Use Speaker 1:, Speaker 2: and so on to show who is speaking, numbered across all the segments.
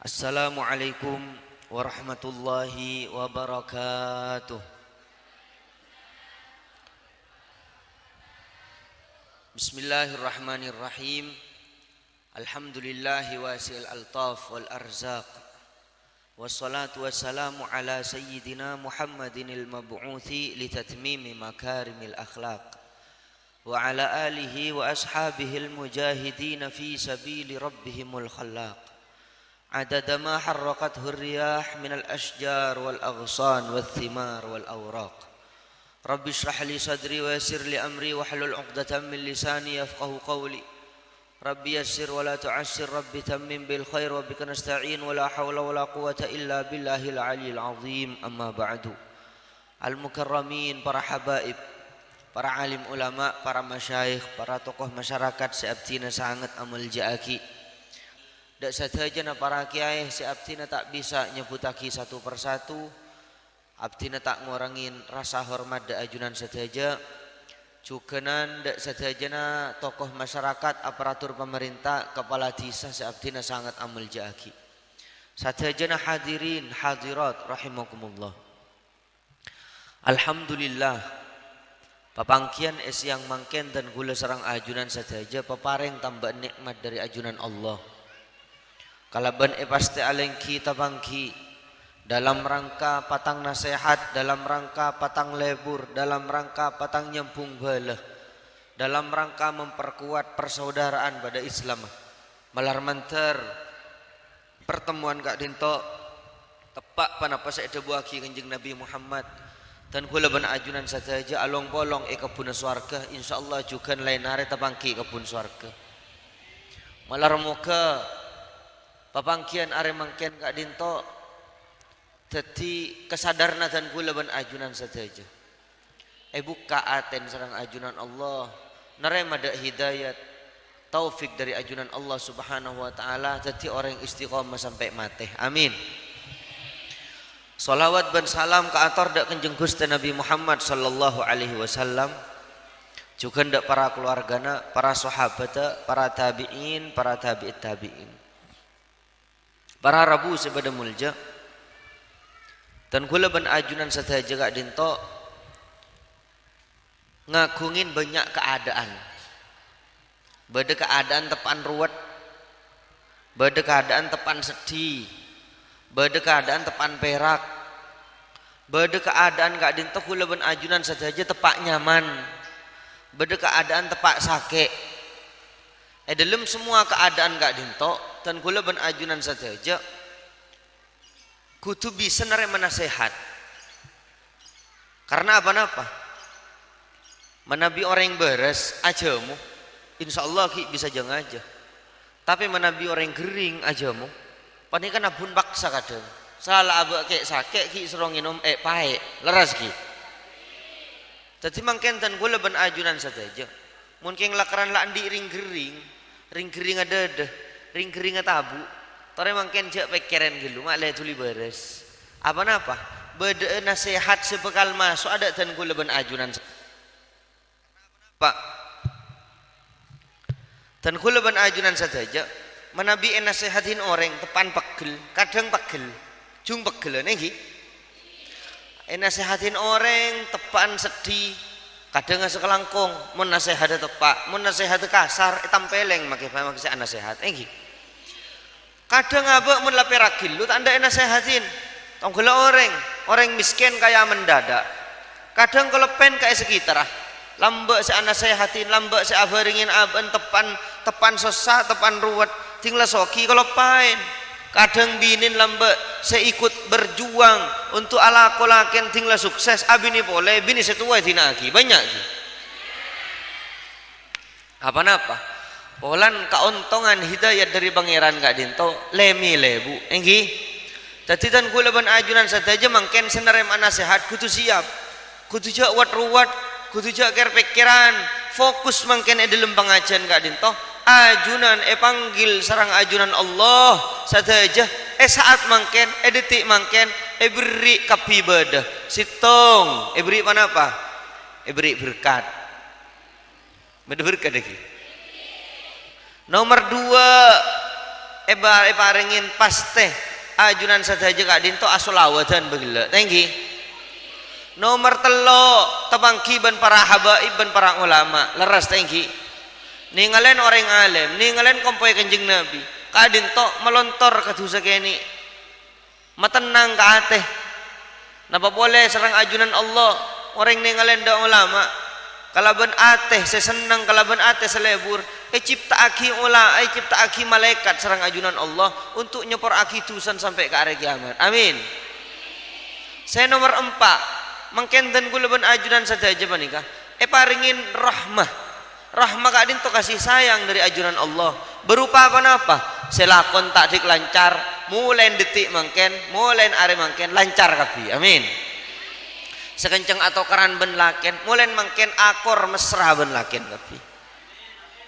Speaker 1: Assalamualaikum warahmatullahi wabarakatuh. Bismillahirrahmanirrahim. Alhamdulillahi wasi'il altaf wal arzaq. Wassalatu wassalamu ala sayyidina Muhammadinil mab'uthi litatmimi makarimil akhlaq. Wa ala alihi wa ashabihil mujahidin fi sabili rabbihimul khallaq. عدد ما حرقته الرياح من الأشجار والأغصان والثمار والأوراق. رب اشرح لي صدري ويسر لي أمري واحلل عقدة من لساني يفقه قولي. رب يسر ولا تعسر رب تمم بالخير وبك نستعين ولا حول ولا قوة إلا بالله العلي العظيم. أما بعد. Al-mukarramin, para habaib, para alim ulama, para masyayikh, para tokoh masyarakat seabtina sangat amal jaaki. Dak sadayana para kiai si abdina tak bisa nyebutaki satu persatu. Abdina tak ngurangin rasa hormat dak ajunan sadaja. Jukenan dak sadayana tokoh masyarakat, aparatur pemerintah, kepala desa si abdina sangat amal jaaki. Sadayana hadirin hadirat rahimakumullah. Alhamdulillah papangkian yang mangken dan gula sarang ajunan sadaja pepareng tambah nikmat dari ajunan Allah. Kalaban pasti alengki tabangki dalam rangka patang nasihat, dalam rangka patang lebur, dalam rangka patang nyempung balah, dalam rangka memperkuat persaudaraan pada Islam. Malar manter pertemuan kak dinto tepak panapa saya buaki kanjeng Nabi Muhammad dan kula ban ajunan saja along bolong kebun swarga, insyaallah juga lain hari tabangki kebun swarga. Malar muka papangkian are mangken kak dinto dadi kesadarna dan kula ban ajunan saja. Buka aten sareng ajunan Allah, narema dak hidayat, taufik dari ajunan Allah Subhanahu wa taala dadi orang istiqomah sampai mati. Amin. Salawat dan salam ka ator dak kanjeng Gusti Nabi Muhammad sallallahu alaihi wasallam. Juga dak para keluargana, para sahabat, para tabi'in, para tabi'it tabi'in. Para rabu sebada mulja dan kula ban ajunan sadaja kak dinto ngagungin banyak keadaan. Bada keadaan tepan ruwet, bada keadaan tepan sedih, bada keadaan tepan perak, bada keadaan kak dinto kula ban ajunan sadaja tepak nyaman, bada keadaan tepak sakit. Dalam semua keadaan kak dinto dan kula ban ajunan saja kudu bisa nerima nasihat. Karena apa-apa menabi orang beres ajamu insyaallah ki bisa jeng aja. Tapi menabi orang gering ajamu pani kan abun paksa kadang. Salah abek kek sakit ki suruh nginum pae leras ki. Dadi mangken dan kula ban ajunan saja. Mungkin lakaran la andi ring gering ada ring keringat tabu tore mangken jak pikiran gitu mak le tuli beres apa beda nasihat sebekal masuk ada dan kula ban ajunan pak dan kula ban ajunan saja menabi nasihatin orang tepan pegel kadang pegel jung pegel niki nasihatin orang tepan sedih kadang sekelangkung mun nasihat tepak mun nasihat kasar tampeleng make nasihat niki. Kadang abek mun lape ragil lu tak ndak nasehatin. Tonggela orang miskin kaya mendadak. Kadang kelepen kaya sekitar. Lambek se nasehatin, lambek se abaringin aben tepan sesat, tepan ruwet, tinggal soki kelepain. Kadang binin lambek se ikut berjuang untuk ala kolaken tinggal sukses abini boleh bini setua dina lagi banyak lagi. Apa-apa? Polan kauntungan hidayat dari pangeran kak dinto lemi lebu enggi dadi dan kula ban ajunan sadaja mangken senarem nasihat kudu siap kudu jak wat ruwat kudu jak ker pikiran fokus mangken dalam pengajian kak dinto ajunan panggil sarang ajunan Allah sadaja saat mangken detik mangken beri kapibadah sitong beri panapa beri berkat beda berkat lagi. Nomor 2 paringin paste ajunan sadaja Kak Dinto asulawadan begila tenggi nomor telo tebangki ben para habaib ben para ulama leras tenggi ningalen orang alim ningalen kompoy Kanjeng Nabi Kak Dinto melontor ke dosa kene matenang ka ateh napa boleh serang ajunan Allah orang ningalen da ulama kalaban ateh sesenang kalaban ateh selebur cipta aki cipta aki malaikat serang ajunan Allah untuk nyepor aki tusan sampai ke hari kiamat amin. Saya nomor 4 mengkenten kulaban ajunan saja panikah paringin rahmah Kak Dinto kasih sayang dari ajunan Allah berupa apa selakon takdik lancar mulai detik mangken mulai are mangken lancar kapi amin. Sekencang atau keran ben laken mulai mangken akor mesra ben laken kapi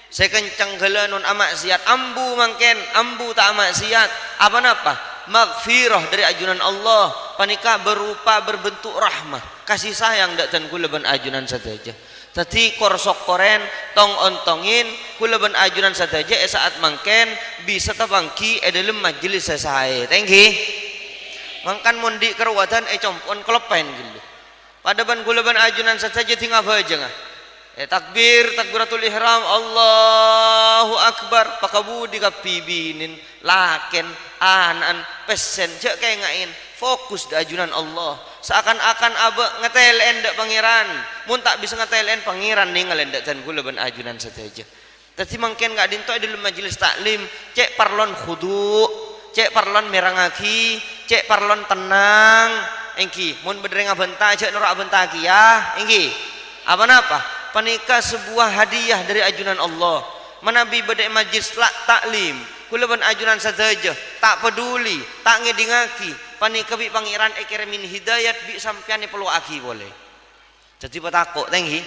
Speaker 1: sekencang gelanon amaksiat ambu mangken ambu tak amaksiat apa maghfirah dari ajunan Allah panika berupa berbentuk rahmah kasih sayang dak dan kula ben ajunan sadaja tadi korsok koren tong ontongin kula ben ajunan sadaja saat mangken bisa tabangki dalam majelis sesae tenggi mangkan mundi kerwatan compon klepen gitu pada ban kula ben ajunan sadaja tinggal baja takbiratul ihram Allahu akbar pakabudi kapibinin laken anan pesen cek kayak ngain fokus di ajunan Allah seakan-akan abe ngetelen dak pangeran mun tak bisa ngetelen pangeran ningalen dak dan kula ben ajunan saja tadi mungkin Kak Dinto dalam majelis taklim cek parlon khudu cek parlon merangaki cek parlon tenang engki mun bedere ngabenta cek norak benta ki ya engki apa panika sebuah hadiah dari ajunan Allah menabi badai majlis taklim kula ben ajunan sadaja tak peduli tak ngedingaki panika bi pangeran min hidayat bi sampean perlu aki boleh jadi patakok tenghi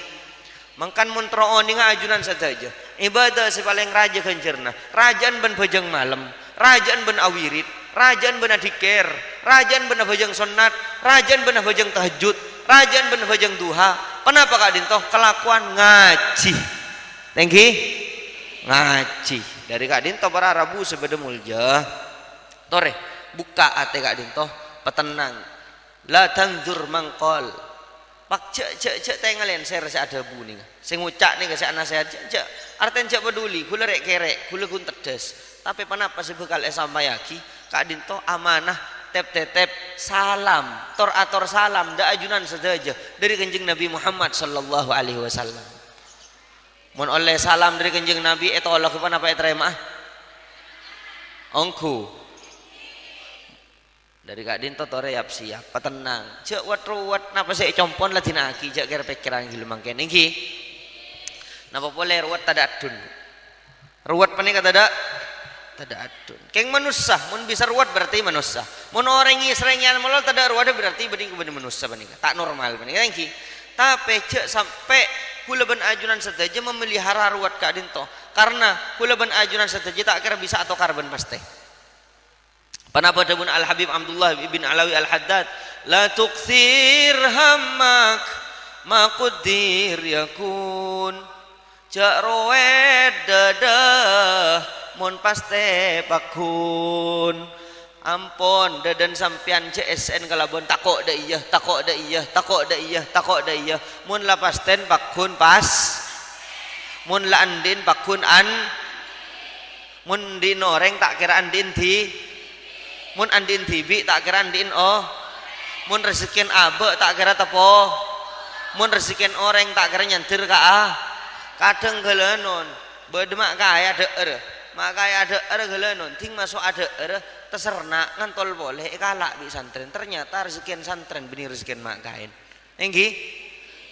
Speaker 1: mangkan mun trooni ajunan sadaja ibadah si paling raja kencerna rajaan ben bajang malam rajaan ben awirit rajaan ben adikir rajaan ben bajang sunat rajaan ben bajang tahajud rajaan ben bajang duha kenapa Kak Dinto kelakuan ngaji tengki ngaji dari Kak Dinto para Rabu sebeda mulja tore buka ate Kak Dinto petenang la tanzur mangkol pak cek tengalen saya rasa ada buning sing ngucak nih kasih nasihat cek arten cek peduli kula rek kerek kula kun tedes tapi kenapa sih bekal sampayaki Kak Dinto amanah tep salam tor salam da ajunan saja dari Kanjeng Nabi Muhammad sallallahu alaihi wasallam mun oleh salam dari Kanjeng Nabi eta Allah kepan apa terima ongku dari Kak Dinto tore siap petenang cek wat napa sih compon lah tinaki cek kira pikiran gila mangken iki napa boleh ruwat tadadun ruwat panik tada adun keng manusia mun bisa ruwat berarti manusia mun orang ngisrengian molol tada ruwat berarti bening bening manusia bening tak normal bening engki tapi cek sampai kula ben ajunan sadaja memelihara ruwat Kak Dinto karena kula ben ajunan sadaja tak kira bisa atau karban pasti panapa dabun Al Habib Abdullah ibn Alawi Al Haddad la tukthir hammak ma qaddir yakun cek roed dadah mon paste pakun ampun dadan sampean CSN kalabon takok da iya mun la pasten pakun pas mun la andin pakun an mun di noreng tak kira andin ti mun andin tibi tak kira andin mun rezekin abe tak kira tepo mun rezekin orang tak kira nyantir ka kadang gelenon bedemak kaya deer makanya ada gelenon ting masuk ada terserna ngantol boleh kalak di santren ternyata rezekian santren benih rezekian mak kain engki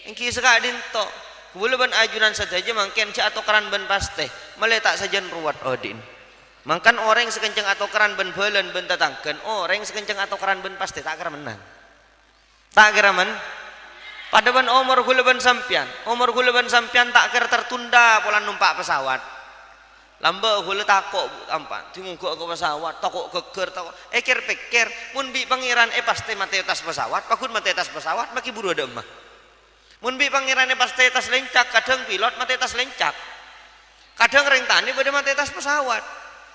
Speaker 1: Kak Dinto kebuluban ajunan saja mangken ci atau keran ben paste meletak saja ruwat odin mangkan orang sekencang atau keran ben belen ben tatangken orang sekencang atau keran ben paste tak kira menang tak kira men pada ben umur kulaban sampian tak kira tertunda pola numpak pesawat lamba hula takok ampan timungko ke pesawat takok keker takok pikir mun bi pangeran pasti mati atas pesawat pakun mati atas pesawat maki buru ada emah mun bi pangeran pasti atas lencak kadang pilot mati atas lencak kadang reng tani pada mati atas pesawat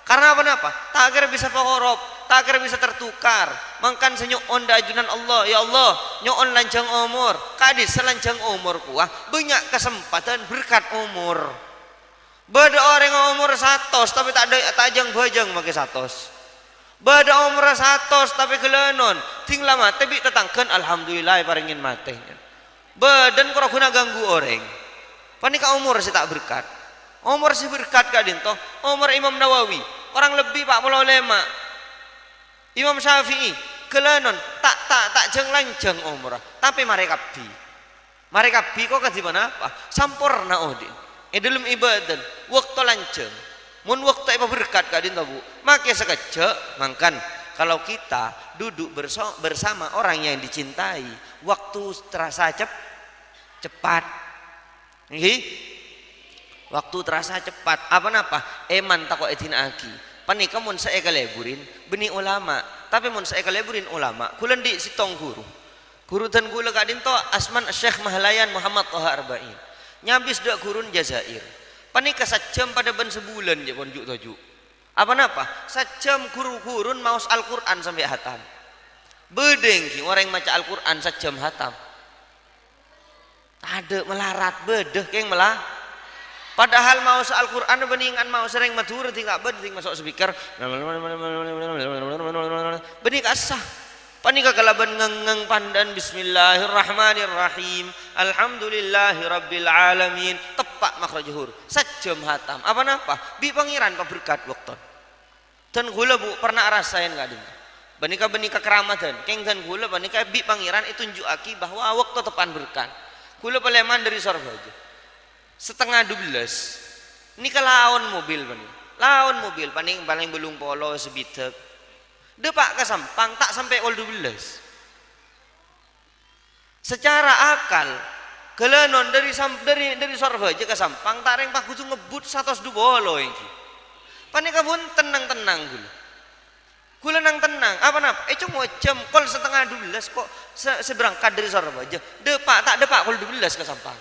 Speaker 1: Karena apa? Tak kira bisa pahorop, tak kira bisa tertukar. Mangkan senyuk onda ajunan Allah, ya Allah, nyoon lanjang umur, kadis selanjang umur kuah, banyak kesempatan berkat umur. Bada orang umur 100 tapi tak ada tajang bajang make 100. Bada umur 100 tapi kelenon, ting lama tapi tetangkan alhamdulillah paringin mate. Badan kok guna ganggu orang. Panika umur sih tak berkat. Umur si berkat kadin toh. Umur Imam Nawawi orang lebih 45. Imam Syafi'i kelenon tak jeng lanjang umur. Tapi mereka bi kok di mana apa? Sampurna odin. Dalam ibadah waktu lanjang. Mun waktu apa berkat kadin toh Bu. Make sekejap mangkan kalau kita duduk bersama orang yang dicintai, waktu terasa cepat. Nggih. Waktu terasa cepat apa eman tak kok etina aki panika mun saya kaleburin beni ulama tapi mun saya kaleburin ulama kulen di sitong guru dan gula kadin to asman Syekh Mahlayan Muhammad Toha Arba'in nyabis dak gurun Jazair panika sajam pada ben sebulan je pon juk toju apa sajam gurun maus Al-Qur'an sampai hatam bedeng ki orang maca Al-Qur'an sajam hatam ada melarat bedeh keng melah. Padahal mau Al-Qur'an beningan mau sering matur tinggal beding masuk speaker. Bening asah. Panika kalaban ngeng pandan bismillahirrahmanirrahim. Alhamdulillahirabbil alamin. Tepak makhraj zuhur. Sajam hatam. Apa bi pangeran berkat waktu. Dan gula Bu pernah rasain gading. Benika keramatan. Keng dan gula benika bi pangeran itu tunjukaki bahwa waktu tepan berkat. Gula peleman dari sorga aja. Setengah 12 ini ke lawan mobil paling belum polo sebitek depak ke Sampang tak sampai ol 12 secara akal kelenon dari Sorbaja ke Sampang tak reng pak kudu ngebut 102 bolo iki panika pun tenang gula nang tenang cuma jam kol setengah 12 kok seberangkat dari Sorbaja depak kol 12 ke Sampang.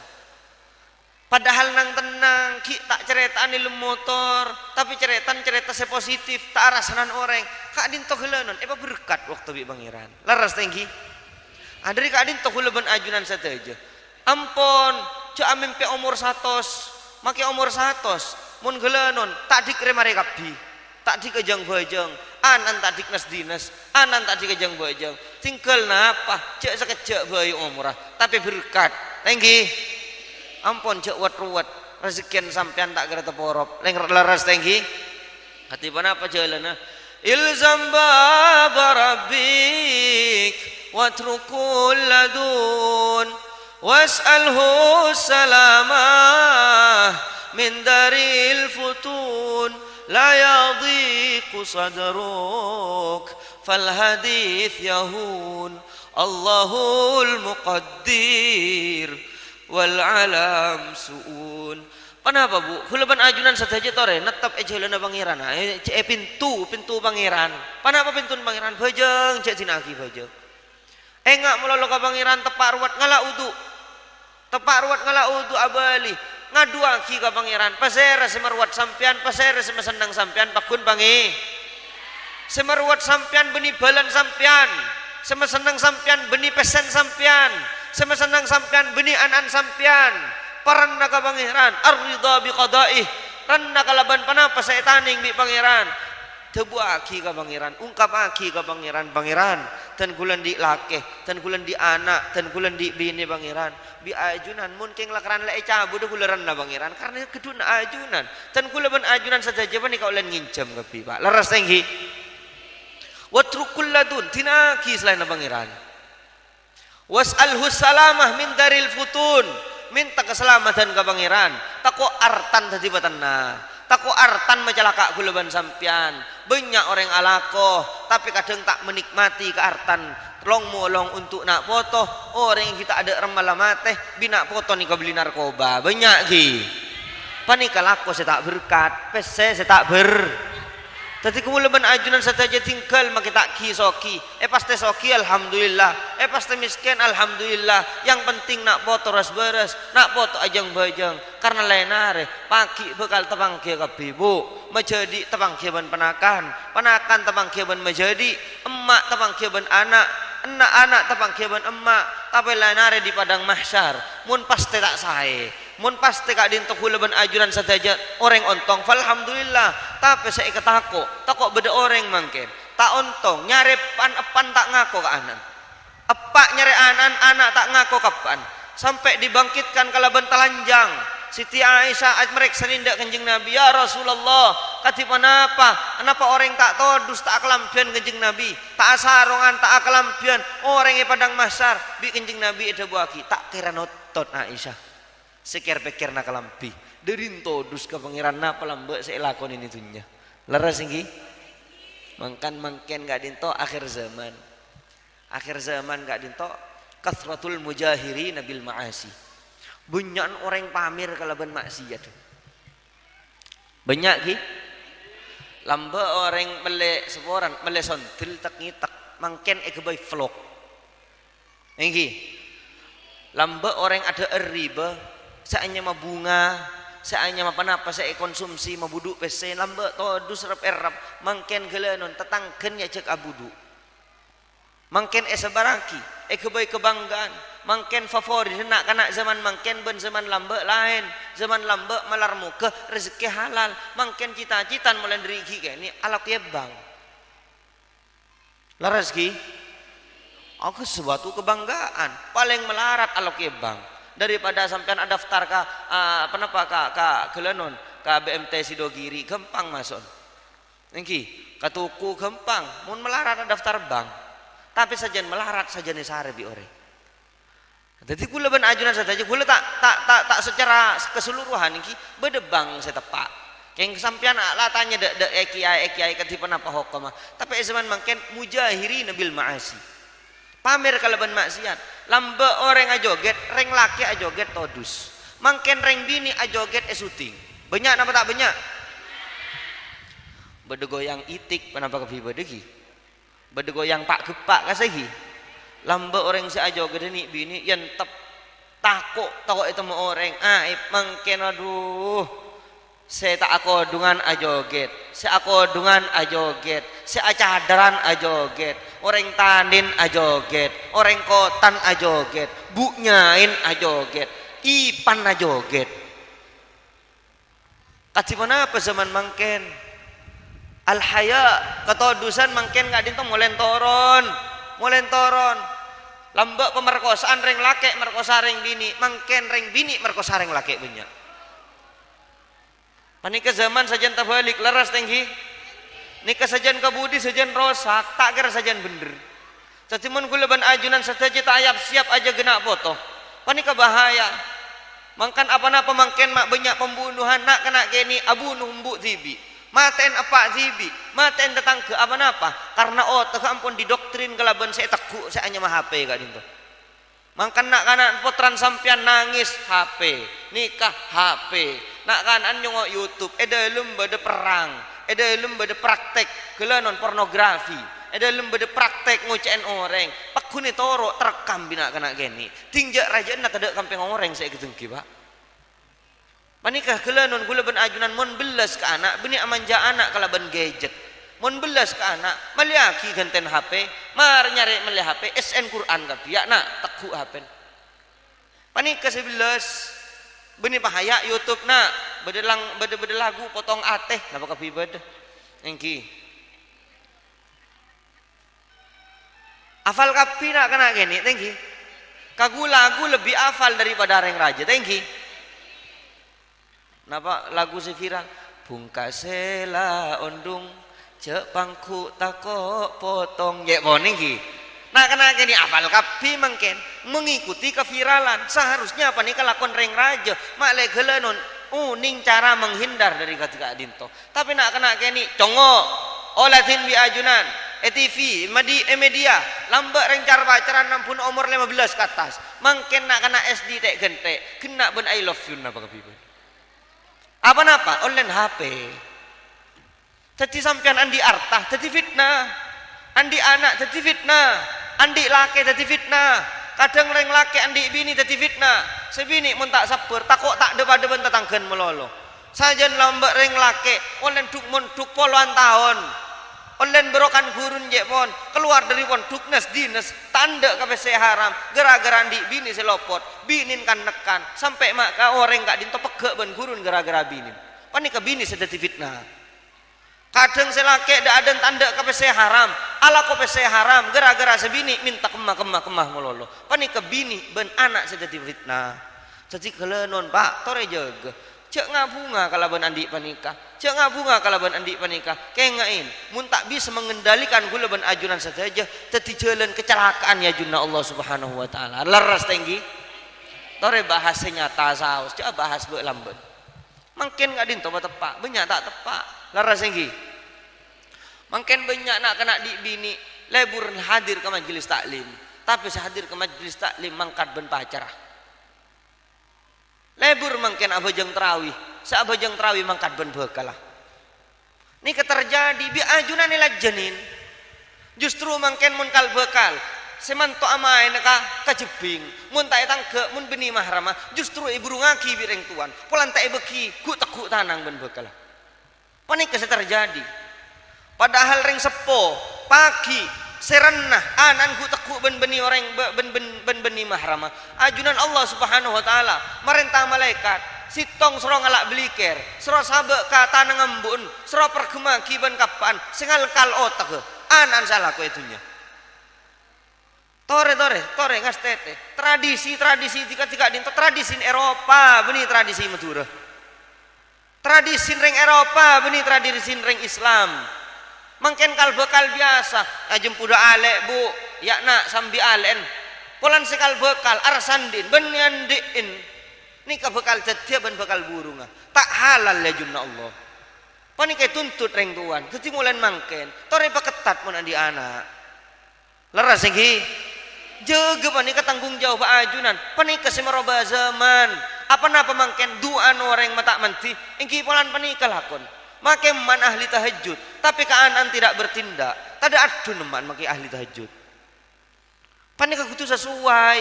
Speaker 1: Padahal nang tenang, tak ceretaan di motor, tapi cerita positif, tak rasanan orang. Kak din to helenon, berkat waktu bi pangeran. Laras tinggi. Adri kak din to heleban ajunan sateja. Ampon, cak amin pe umur 100, make umur 100, mun helenon, tak dikre mereka bi, tak dikejang bajang, anan tak diknas dinas, anan tak dikejang bajang. Tinggal napa, cak sekejak bayi umurah, tapi berkat. Tinggi. Ampun cek ruwet rezekian sampean tak kira teporop leng laras tinggi hati mana apa jalannya ilzam bab rabbik watrukul ladun was'alhu salamah min daril futun la yadhiqu sadruk fal hadith yahun Allahul muqaddir wal alam suun. Panapa Bu? Hulaban ajunan saja tore netap ejelana pangeran. Pintu pangeran. Panapa pintu pangeran? Bajeng cek sinaki bajeng. Engak melolo ka pangeran tepak ruwat ngala udu abali. Ngaduaki ka pangeran. Pasere semerwat sampean, pasere semesenang sampean pakun pangi. Semerwat sampean beni balan sampean. Semesenang sampean beni pesen sampean. Semesenang sampean beni anan sampean paranna ka pangeran ar-ridha bi qada'ih ranna kalaban panapa saetaning bi pangeran tebuaki ka pangeran ungkapaki ka pangeran tan kulan di lakeh tan kulan di anak tan kulan di bini pangeran bi ajunan mun keng lakaran le cabut kuleran na pangeran karena keduna ajunan tan kulaban ajunan saja ni ka ulen nginjam ka bi Pak leres tenggi watrukul ladun tinaki selain na pangeran was'alhu salamah min daril futun minta keselamatan ke pangeran tako artan tadi batanna tako artan majalaka gulaban sampian banyak orang alako tapi kadang tak menikmati ke artan long molong untuk nak foto orang yang kita ada remalamate bina foto nih beli narkoba banyak ki panika lako saya tak berkat pese saya tak Tadi kumula ban ajunan sataja tinggal makita ki soki. Pasti soki alhamdulillah. Pasti miskin alhamdulillah. Yang penting nak foto ras beres, nak foto ajang bajang. Karena lainare pagi bekal tebang kia kabibu, menjadi tebang kia ban penakan, penakan tebang kia ban menjadi, emak tebang kia ban anak, anak tebang kia ban emak. Tapi lainare di padang mahsyar, mun pasti tak sae. Mun pasti kak dinto kula ban ajuran sataja orang ontong falhamdulillah. Tapi saya ketako takok beda orang mangken tak ontong nyare pan tak ngako ke anan epak nyare anak tak ngako kapan sampai dibangkitkan kala ban telanjang Siti Aisyah mereka senindak kanjeng Nabi ya Rasulullah katipan apa orang tak todus tak kelampian kanjeng Nabi tak asarongan tak kelampian orang yang padang mahsyar bi kanjeng Nabi ada buaki tak kira notot Aisyah sekir-pikir nak kelampi derinto dus ke pangeran napa lambek saya lakon ini tunya leres tinggi mangken gak dinto akhir zaman gak dinto kathratul mujahirin bil ma'asi banyak orang pamir kalaban maksiat banyak ki lambek orang mele seporan mele sontil tak ngitak mangken ekebay vlog enggi lambek orang ada riba saanya mah bunga, saanya mah panapa saya konsumsi mah buduk pesen lambe todus erap mangken gelenon tetangken ya cek abudu mangken sebarangki kebay kebanggaan mangken favorit nak kana zaman mangken ben zaman lambe lain zaman lambe malar muka rezeki halal mangken cita-citan mulai dari ini alak ya bang laras ki aku sesuatu kebanggaan paling melarat alak ya bang daripada sampean ada daftar ka gelenon ka BMT Sidogiri gampang mason engki katuku gampang mun melarat ada daftar bank tapi sajen melarat sajen sare bi ore jadi kula ban ajunan saja kula tak secara keseluruhan engki bede bank saya tepak keng sampean lah tanya de kiai katipan apa hukum tapi zaman mangken mujahirin bil ma'asi pamer kalaban maksiat lambe orang ajoget reng laki ajoget todus mangken reng bini ajoget syuting banyak nama tak banyak bede goyang itik panapa kepi bedegi bede goyang pak gepak kasegi lambe orang si ajoget ni bini yang takut itu mau orang mangken aduh saya tak akodungan ajoget saya akodungan ajoget saya cadaran ajoget orang tanin ajoget orang kotan ajoget buknyain ajoget ipan ajoget kasih mana apa zaman mangken al haya ketodusan mangken gak dinto molen toron lambek pemerkosaan reng laki merkosa reng bini mangken reng bini merkosa reng laki banyak panika zaman sajan tabalik leras tinggi nikah sajan kabudi sajan rosak tak kira sajan bener catimun gula ban ajunan saja tak ayap siap aja genak foto panika bahaya mangkan apa-apa mangken mak banyak pembunuhan nak kena gini abunuh mbuk tibi maten apa tibi maten datang ke apa-apa karena otak ampun didoktrin kelaban saya takut saya hanya mah HP gak dinto mangkan nak kanan potran sampean nangis HP nikah HP nak kanan nyongok YouTube dalam bade perang dalam bade praktek gelanon pornografi dalam bade praktek ngocein orang pakuni toro terekam bina kana geni tinjak raja nak ada kampeng orang saya ketengki pak panikah gelanon gula ben ajunan mon belas ke anak beni amanja anak kalaban gadget mon belas ke anak maliaki genten HP mar nyari meli HP SN Quran ka biak nak teku HP panikah 11 beni bahaya YouTube nak bede lagu potong ateh napa kapi bede engki afal kapi nak kena gini tengki kagu lagu lebih afal daripada reng raja tengki napa lagu si viral bungkasela ondung cek pangku tako potong ya boning ki nah kena gini afal kapi mangken mengikuti keviralan seharusnya apa nih kelakon reng raja maklek gelenon uning cara menghindar dari ketika dinto tapi nak kena gini congo olatin bi ajunan TV media lambat rencar pacaran nampun umur 15 ke atas mangken nak kena SD tek gentek kena ben I love you napa kepiye apa online HP
Speaker 2: Jadi sampean andi artah jadi fitnah, andi anak jadi fitnah, andi laki jadi fitnah. Kadang reng laki andi bini jadi fitnah. Sebini mun tak sabar takok tak depan tetanggen melolo. Sajen lambek reng laki olen duk mun duk puluhan tahun. Olen berokan gurun je pon keluar dari pon duknes dinas tanda kabeh haram gara-gara andi bini selopot binin kan nekan sampai mak ka orang gak dinto pegek ben gurun gara-gara binin. Pani ke bini sedeti fitnah. Kadang selake dak ada tanda kabeh haram ala kabeh haram gara-gara sebini minta kemah melolo. Pani ke bini ben anak sedeti fitnah. Jadi kelenon Pak tore jaga. Cek ngabunga kalau ben andi panikah. Cek ngabunga kalau ben andi panikah. Kengain, mun tak bisa mengendalikan gula ben ajunan saja, teti jalan kecelakaan ya junna Allah Subhanahu wa taala. Leres tinggi. Tore bahasa nyata saus, cek bahas be lamben. Mungkin enggak dinto tepak, banyak tak tepak. Leres tinggi. Mungkin banyak nak kena di bini lebur hadir ke majelis taklim. Tapi sehadir ke majelis taklim mangkat ben pacarah. Lebur mungkin abajang terawih, seabajang terawih mangkat ben bekalah. Ini terjadi bi ajunan ila janin. Justru mungkin mun kal bekal, semanto amai neka kajebing, mun tak tangke mun beni mahrama, justru ibu ngaki bireng tuan, polan tak beki, ku tekuk tanang ben bekalah. Panik kese terjadi. Padahal ring sepo pagi serenah anan ku tekuk ben beni orang ben beni mahrama. Ajunan Allah Subhanahu wa taala merintah malaikat sitong sero ngalak beliker sero sabe ka tanang embun sero pergemaki ben kapan singal kal otak anan salah ku itunya. Tore ngastete tradisi tiga dinto tradisi Eropa beni tradisi Madura. Tradisi ring Eropa beni tradisi ring Islam. Mungkin kal bekal biasa ajem puda alek bu ya nak sambi alen polan sekal bekal arsandin benyandiin ni ka bekal cetia ben bekal burunga tak halal ya junna Allah panik tuntut reng tuan ketimulan mangken tore paketat mun andi anak leras iki jaga panik tanggung jawab ajunan panik semeroba zaman apa napa mangken duan orang mata menti engki polan panik lakon. Makai man ahli tahajud, tapi keanan tidak bertindak. Tada adu neman makai ahli tahajud. Panik aku tu sesuai.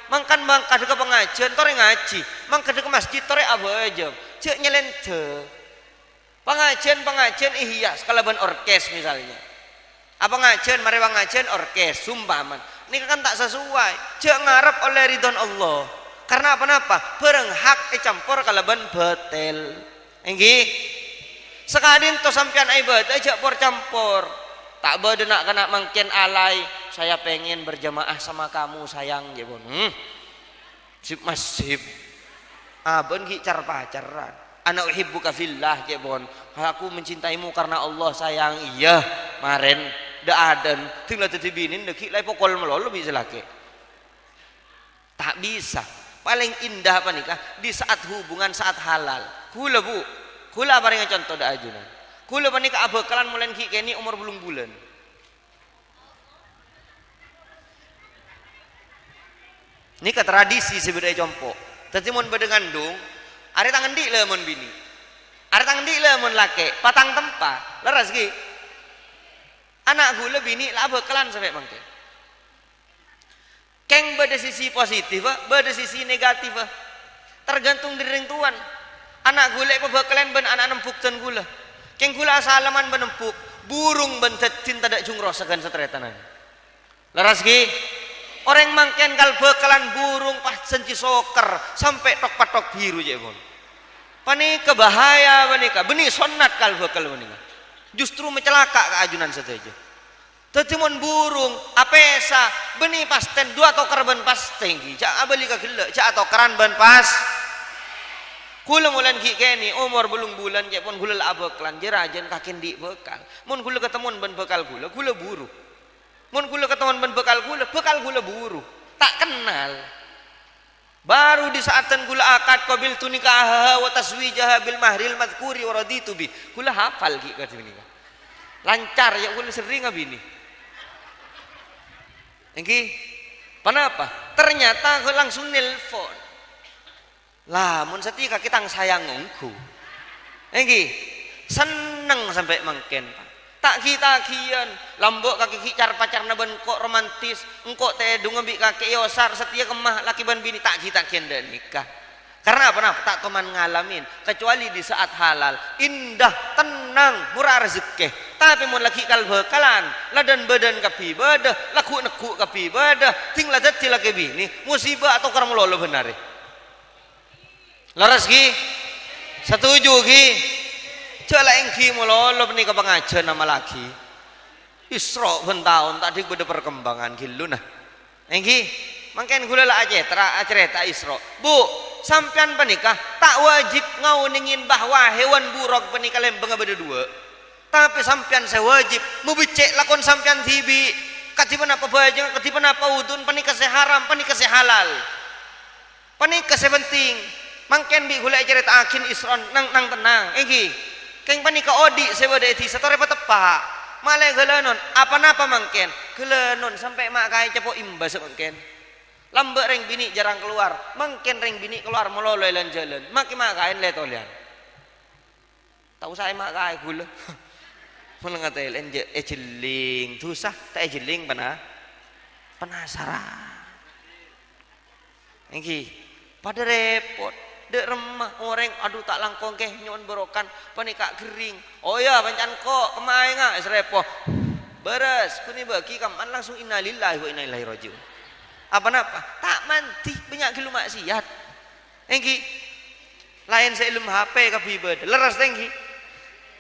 Speaker 2: Mangkan mangkad ke pengajian, tore ngaji. Mangkad ke masjid, tore abajam. Cek nyelente. Pengajian ihyas, kalaban orkes misalnya. Apa ngajian, mari pengajian orkes, sumpaman. Ini kan tak sesuai. Cek ngarep oleh ridhon Allah. Karena apa-apa? Pereng hak campur kalaban betel. Enggi. Sekadin to sampean ibadah aja campur. Tak bade nak kena mangken alay. Saya pengen berjamaah sama kamu sayang ya bon. Sip masif. Ben ki car pacaran. Ana uhibbuka fillah ya bon. Aku mencintaimu karena Allah sayang. Iya, maren da aden tinggal tadi binin deki lay pokol melolo bisa laki. Tak bisa. Paling indah apa nikah di saat hubungan saat halal. Kula bu. Kula paling contoh da ajunan. Kula panika abekalan mulen ki keni umur belum bulan. Ini ke tradisi sebenarnya jompo. Tadi mun bade ngandung, are tangan di le mun bini. Are tangan di le mun lake, patang tempa. Leras ki. Anak gula bini lah abekalan sampai mangke. Keng bade sisi positif, bade sisi negatif. Tergantung diri tuan. Anak gula pebekalan ben anak nempuk dan gula. Keng gula asalaman benempuk, burung ben tetin tadak jungro segan setretanan. Leras ki. Orang mangken kal bekalan burung pas senci soker sampai tok patok biru je pun. Pani kebahaya panika. Beni sonat kal bekal panika. Justru mencelaka ke ajunan saja. Tetimun burung apesa beni pasten dua toker ben pas tinggi. Cak abeli ka gele, cak tokeran ben pas. Kula mulan ki keni umur belum bulan je pun gula abeklan jerajan kakin di bekal. Mun gula ketemuan ben bekal gula buru. Mun gula ketemuan ben bekal gula buru. Tak kenal. Baru di saatan gula akad qabil tunikah wa taswijah bil mahril madhkuri wa raditu bi. Gula hafal ki kat ini. Lancar ya gula sering abini. Engki kenapa? Ternyata gula langsung nelpon. Lah mun setika kita sayang ngku. Engki seneng sampai mangken tak kita-kian lambok kaki car pacarna ben kok romantis engkok teh dungo bi kaki yosar setia kemah laki ban bini tak kita-kian dan nikah. Karena apa? Tak teman ngalamin kecuali di saat halal indah tenang murah rezeki. Tapi mun laki kalbekalan ladan badan kapi badah laku neku kapi badah ting ladat laki bini musibah atau karang lolo benar. Laras ki setuju ki cala engki mololo ni ka pengajian nama laki Isra ben tahun tadi beda perkembangan gilu nah engki mangken gula lah aja cerita Isra bu sampean penikah tak wajib ngauningin bahwa hewan buruk penikah lembeng beda dua tapi sampean saya wajib mubicek lakon sampean tibi katiban apa bajang katiban apa udun penikah seharam penikah sehalal penikah sepenting mangken bi gula cerita akin Isra nang tenang engki keng panika odi sewa deti satore patepa malah gelenon apa-apa mangken gelenon sampai mak kai cepo imbas mangken lambe reng bini jarang keluar mangken reng bini keluar meloloy lan jalan maki mak kai letolian tahu saya mak kai gula menengatai len jeling tusah tak jeling penasaran engki pada repot dek remah orang aduh tak langkong keh nyon berokan panikak kering oh ya pancan kok kemai ngak repoh beres kuni bagi kaman langsung innalillahi wa inna ilaihi rajiun apa tak manti banyak gilu maksiat engki lain saya ilmu HP kabibad leras engki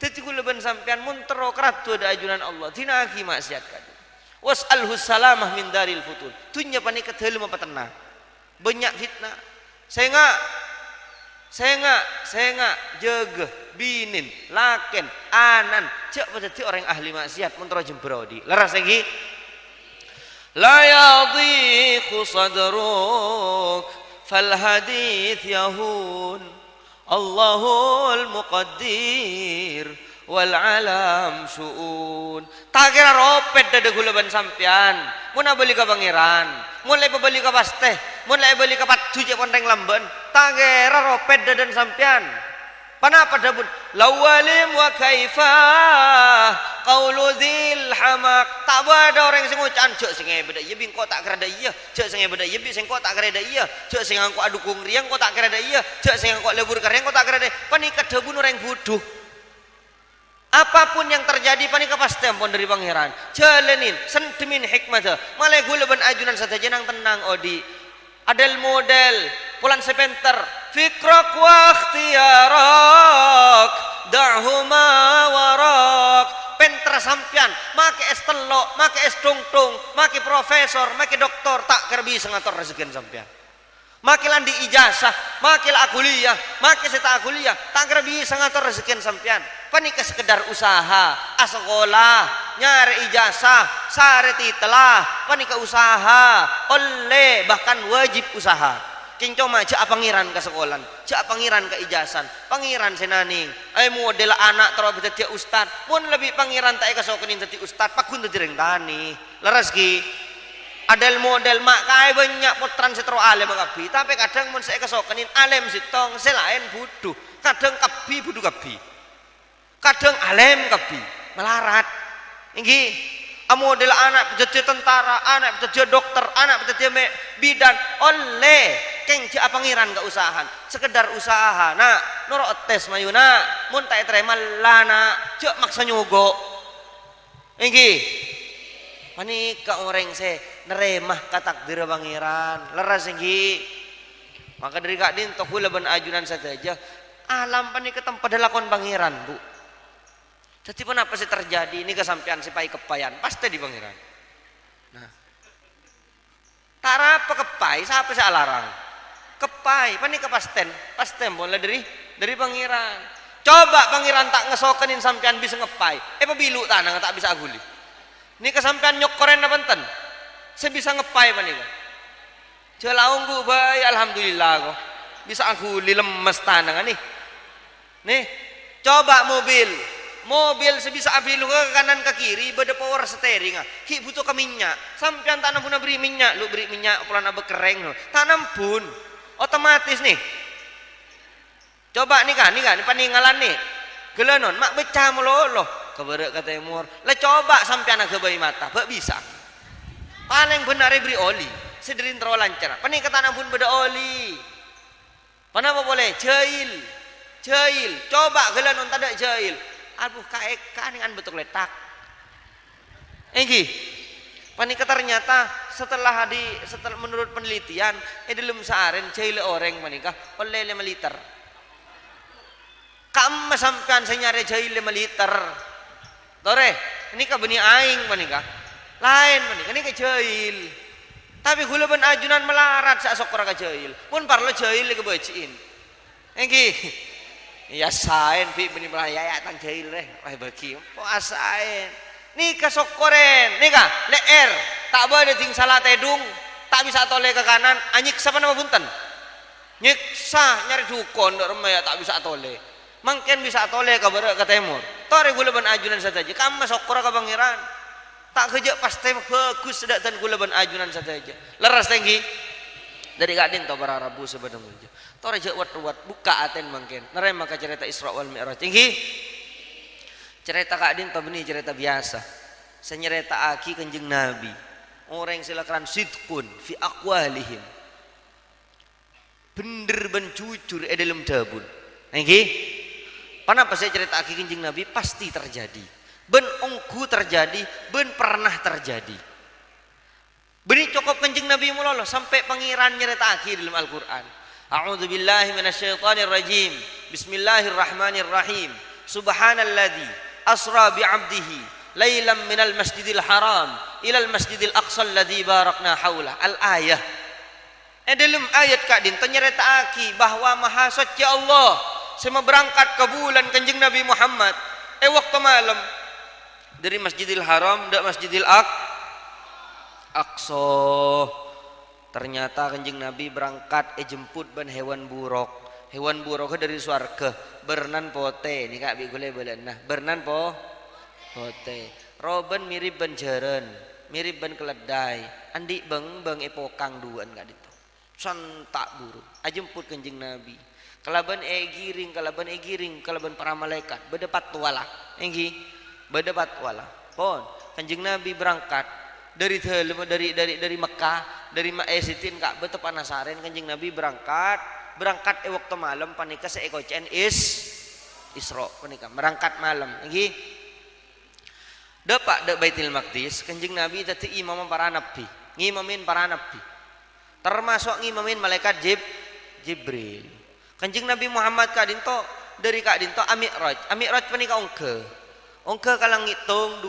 Speaker 2: teti kula ben sampean mun tero keratu ada ajunan Allah tinaki maksiat kadu was'alhu salamah min daril futul tunya panika teuleum apa tenang banyak fitnah saya nggak jaga binin laken anan cek berarti orang ahli maksiat mentero jembrodi leras lagi la yadhiqu sadruk fal hadith yahun Allahul muqaddir wal alam suun tak kira ropet dada gula ban sampian mun beli ka pangeran mulai beli ka pasteh mulai beli ka patu je konreng lamban tak kira ropet dadan sampian panapa dabun lawalim wa kaifah qaulu dzil hamak tak ada orang sing ngucan cek sing beda ieu bing kok tak kira da ieu cek sing beda ieu sing kok tak kira da ieu cek sing angko adukung riang kok tak kira da ieu cek sing angko lebur kareng kok tak kira da panika dabun orang bodoh. Apapun yang terjadi panika pasti ampun dari pangeran jalanin sentimin hikmah malah gula ban ajunan saja jenang tenang odi adal model pulan sepenter fikrak wa ikhtiarak da'huma warak pentra sampian make es telok make es tungtung make profesor make doktor tak kerbi sengator rezekian sampian makilan di ijazah makil akuliah makil seta akuliah tak kerbi sengator rezekian sampian panika sekedar usaha sekolah nyari ijazah sare titelah panika usaha oleh bahkan wajib usaha kincong mah cak pangeran ke sekolah cak pangeran ke ijasan pangeran senaning model anak terus jadi ustad mun lebih pangeran tak kasokenin jadi ustad pakun jadi rengtani leres ki adel model mak kai banyak putran setro alem kabi tapi kadang mun saya kasokenin alem sitong selain buduh kadang kabi buduh kabi kadang alem kabi melarat inggi model anak jadi tentara anak jadi dokter anak jadi bidan oleh keng cak pangeran ke usahaan sekedar usaha nak noro tes mayuna mun tak terima lana cak maksa nyogo inggi panika orang se neremah katakdir pangeran leras inggi maka dari kak din toh kula ban ajunan saja alam panika tempat lakon pangeran bu. Jadi kenapa sih terjadi ini kesampean sipai kepayan pasti di pangeran. Nah, tara apa kepai siapa sih alarang kepai pani kepasten boleh dari pangeran. Coba pangeran tak ngesokenin sampean bisa ngepai pabilu tanang tak bisa aguli. Ini kesampean nyok koren na benten saya bisa ngepai panika. Jelaung bu bay alhamdulillah kok bisa aguli lemes tanang nih coba mobil sebisa abilu ke kanan ke kiri beda power steering ki butuh ke minyak sampean tanam pun beri minyak lu beri minyak pulang abe kereng tanam pun otomatis nih coba nih kan paninggalan nih Gelanon mak becah meloloh ke barat ke timur. Lah coba sampean ke bayi mata, bak bisa. Paling benar beri oli, sederin terlalu lancar. Peningkatan pun beda oli. Kenapa boleh? Jahil. Coba gelanon tak ada jahil. Aduh kaekan dengan betul letak. Enggi. Panika ternyata setelah menurut penelitian dalam seharian jahil orang panika oleh 5 liter. Kamu sampean saya nyari jahil 5 liter. Tore, ini ka benih aing panika. Lain panika ini ka jahil. Tapi gula ben ajunan melarat sak sok ora ka jahil. Pun parlo jahil ke beciin. Enggi. Ya saen pi benih melaya tang jahil reh bagi. Po asaen. Nika sok koren, nika leer, tak boleh ting salah tedung, tak bisa toleh ke kanan, anyik siapa nama bunten? Nyiksa nyari dukun, ya tak bisa toleh. Mungkin bisa toleh ke barat ke timur. Tori gula ban ajunan saja, kamu sok kora ke pangeran. Tak kerja pasti bagus sedak dan gula ban ajunan saja. Leras tinggi dari kadin to para Rabu sebenarnya. Tori je wat buka aten mungkin. Nerem maka cerita Isra wal Mi'raj tinggi. Cerita Kak Din benih cerita biasa. Senyerita aki Kanjeng Nabi. Orang yang silakan sidqun fi aqwalihim. Bener ben jujur dalam dabun. Nggih. Kenapa saya cerita aki Kanjeng Nabi pasti terjadi. Ben ongku terjadi, ben pernah terjadi. Beni cukup Kanjeng Nabi mulolo sampai pangeran nyerita aki dalam Al-Qur'an. A'udzubillahi minasyaitonirrajim. Bismillahirrahmanirrahim. Subhanalladzi asra bi'abdihi lailam minal masjidil haram ilal masjidil aqsa alladzi barakna haulah. Al-ayah. Dalam ayat Kak Din ternyata aki bahwa maha suci Allah semua berangkat ke bulan Kanjeng Nabi Muhammad waktu malam dari Masjidil Haram ke Masjidil Aqsa. Ternyata Kanjeng Nabi berangkat jemput ban hewan buruk. Hewan buruk dari surga bernan pote ini Kak bi gule belenah bernan pote roben mirip ban jaren mirip ban keledai andi beng epokang duan Kak ditu santak buru ajemput Kanjeng Nabi kalaban giring kalaban para malaikat bedepat tuala enggi bedepat tuala pon Kanjeng Nabi berangkat dari Mekah dari Sitin Kak betul panasaren Kanjeng Nabi berangkat waktu malam panika seekocen Isra panika berangkat malam nggih dapat de Baitul Maqdis Kanjeng Nabi tadi imam para nabi ngimamin para nabi termasuk ngimamin malaikat Jibril Kanjeng Nabi Muhammad kadinto dari kadinto Mi'raj panika ongke kalang ngitung 2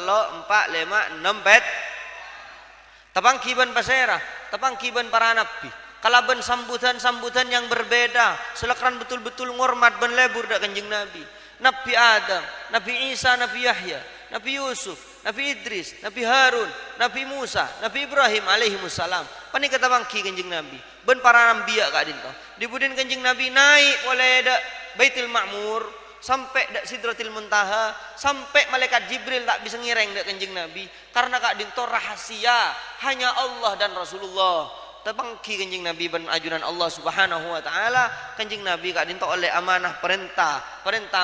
Speaker 2: 3 4 5 6 tapang kiban pasera tapang kiban para nabi kalaban sambutan yang berbeda selekran betul-betul ngormat ben lebur dak Kanjeng Nabi Adam, Nabi Isa, Nabi Yahya, Nabi Yusuf, Nabi Idris, Nabi Harun, Nabi Musa, Nabi Ibrahim alaihi wassalam panika tabangki Kanjeng Nabi ben para anbiya Kak Dinto dibudin Kanjeng Nabi naik oleh dak Baitul Ma'mur sampai dak Sidratil Muntaha sampai malaikat Jibril tak bisa ngireng dak Kanjeng Nabi karena Kak Dinto rahasia hanya Allah dan Rasulullah. Tabangki Kanjeng Nabi ban ajunan Allah Subhanahu wa taala Kanjeng Nabi Kak Dinto oleh amanah perintah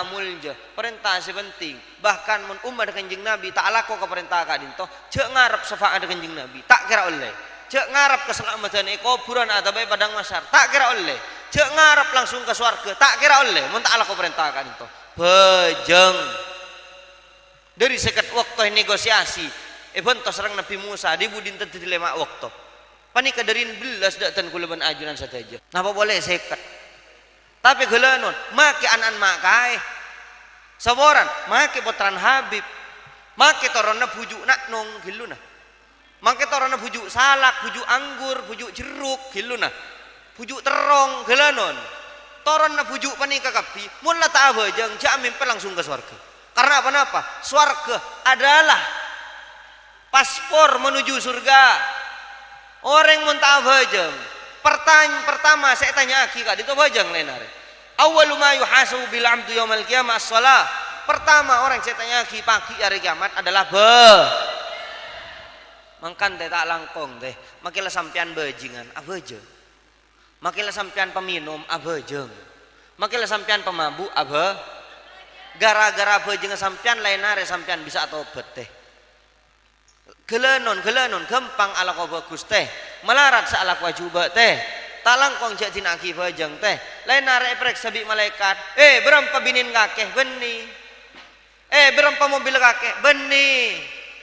Speaker 2: mulja perintah sepenting bahkan mun ummah Kanjeng Nabi tak alako ke perintah Kak Dinto cek ngarep syafaat Kanjeng Nabi tak kira oleh cek ngarep keselamatan kuburan atau bae padang mahsyar tak kira oleh cek ngarep langsung ke surga tak kira oleh mun tak alako perintah Kak Dinto bejeng dari seket waktu negosiasi bentos serang Nabi Musa dibudin tadi lema waktu panika darin belas datan kulaban ajunan saja. Napa boleh seket. Tapi gelanon make anan makai. Saboran make potran Habib. Make toronna bujuk nak nong giluna. Make toronna bujuk salak, bujuk anggur, bujuk jeruk giluna. Bujuk terong gelanon. Toronna bujuk panika kapi. Mun la ta abajang jamin langsung ke surga. Karena apa? Surga adalah paspor menuju surga. Orang muntah bajang. Pertama saya tanya aki Kak Dinto bajang lenare. Awwalu ma yuhasabu bil 'abdu yaumal qiyamah as-shalah. Pertama orang saya tanya aki pagi hari kiamat adalah mangkan teh tak langkong teh. Makilah sampean bajingan abajeng. Makilah sampean peminum abajeng. Makilah sampean pemabuk gara-gara beujeung sampean lain are sampean bisa tobat teh. Gelenon gampang ala ko bagus teh. Melarat saala wajuba teh. Talangkong jak tinaki beujeung teh. Lain are prek sabi malaikat. Berapa binin kakeh benih. Berapa mobil kakek benih.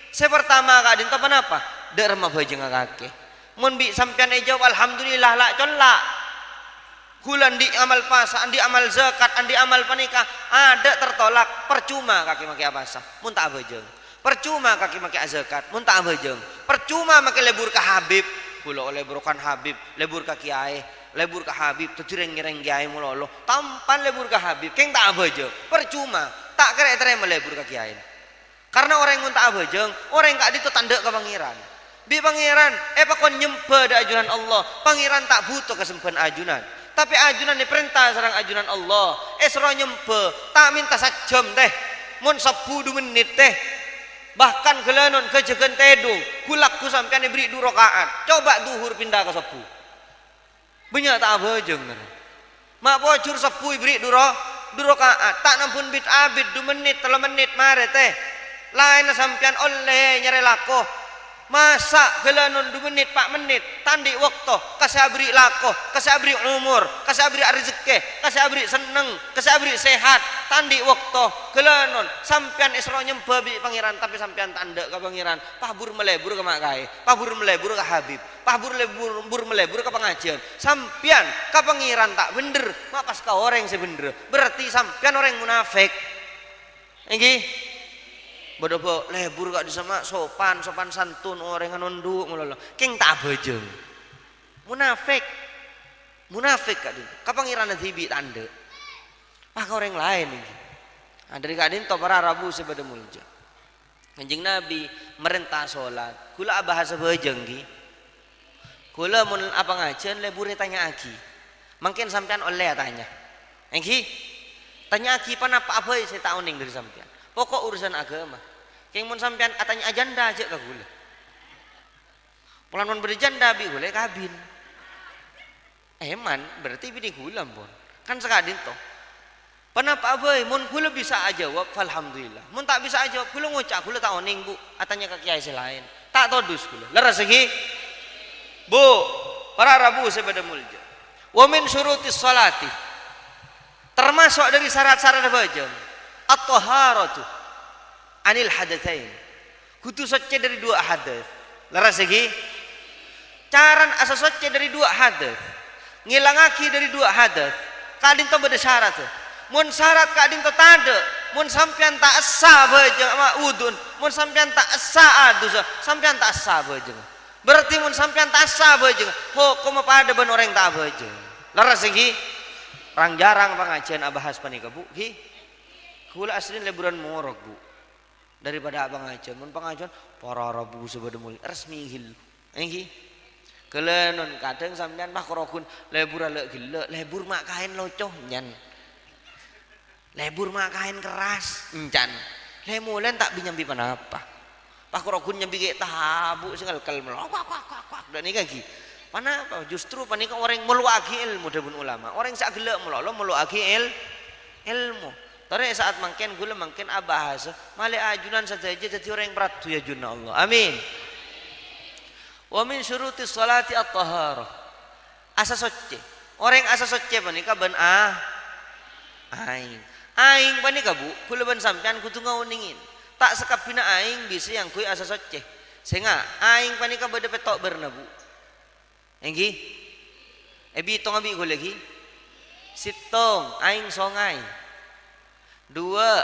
Speaker 2: Sepertama kak dinto apa? Derma beujeung kakeh. Mun bi sampean jawab alhamdulillah la conla. Kulan di amal puasa, andi amal zakat, andi amal panikah, ada tertolak, percuma kaki maki abasa, mun tak beujeng. Percuma kaki maki zakat, mun tak beujeng. Percuma maki lebur ka Habib, kula oleh burukan Habib, lebur ka kiai, lebur ka Habib, tu cireng-cireng kiai mulolo, tampan lebur ka Habib, keng tak beujeng. Percuma, tak kira terima lebur ka kiai. Karena orang yang mun tak beujeng, orang gak ditu tanda ke pangeran. Bi pangeran, pakon nyempe da ajunan Allah, pangeran tak butuh kesempen ajunan. Tapi ajunan ini perintah sareng ajunan Allah. Esro nyempe, tak minta sajam teh. Mun 10 menit teh. Bahkan gelenon kejegen tedung. Kulakku sampean diberi 2 rakaat. Coba duhur pindah ke 10. Banyak tak beujeng. Mak bocor 10 diberi 2 rakaat. Tak nampun bit abid 2 menit, 3 menit mare teh. Lain sampean oleh nyare lakoh. Masa gelanon 2 menit 4 menit tandi waktu kasih abri lakoh, kasih abri umur, kasih abri rezeki, kasih abri seneng, kasih abri sehat tandi waktu gelanon sampean isra nyembah bi pangeran tapi sampean tanda ke pangeran pahbur melebur ke mak kae, pahbur melebur ke Habib, pahbur melebur ke pengajian sampean ke pangeran tak bener mak pas ka orang sebener berarti sampean orang munafik nggih. Bodoh lebur gak disama sopan santun orang nunduk mulolo keng tak beujeng munafik kak din kapangiran tibi tanda kau orang lain ini dari kadin to para Rabu sebada mulja Kanjeng Nabi merintah salat kula bahasa beujeng gi kula mun apa ngajen lebur tanya aki mungkin sampean oleh tanya engki tanya aki panapa apa saya tak uning dari sampean pokok urusan agama keng mun sampean atanya ajanda aja ka gula pulan mun berjanda bi gula kabin eman berarti bini gula pun kan sekadin toh panapa aboy mun gula bisa aja jawab alhamdulillah mun tak bisa aja jawab gula ngucak gula tak oning bu atanya ka kiai selain tak todus gula leres lagi bu para Rabu sebada mulja wa min syurutis salati termasuk dari syarat-syarat bajang at-taharatu anil hadatsain kudu suci dari 2 hadas leres lagi caran asa suci dari 2 hadas ngilangaki dari 2 hadas kadin to beda syarat mun syarat kadin to tade mun sampean tak asa beujeng ama udun mun sampean tak asa adus sampean tak asa beujeng berarti mun sampean tak asa beujeng hukum pada ben orang tak beujeng leres lagi orang jarang pengajian abahas panika bu ki kula asli liburan morok bu daripada abang aja mun pengajian para Rabu sebada muli resmi hil engki kelenon kadang sampean mah korokun lebur le gila lebur mak kain locoh nyan lebur mak kain keras encan lemulen tak binyambi panapa pak korokun nyambi ge tabu singal kal melok dan iki lagi panapa justru panika orang meluagi ilmu debun ulama orang sak gelek melolo meluagi ilmu Tare saat mangken gula mangken abahasa male ajunan saja jadi orang yang berat tu ya junna Allah amin wa min syuruti salati at-taharah asa suci orang asa suci panika ben aing panika bu kula ben sampean kudu ngauningin tak sekap pina aing bisa yang kui asa suci sehingga aing panika bade petok berna bu enggi ebi tong abi gula lagi sitong aing songai 2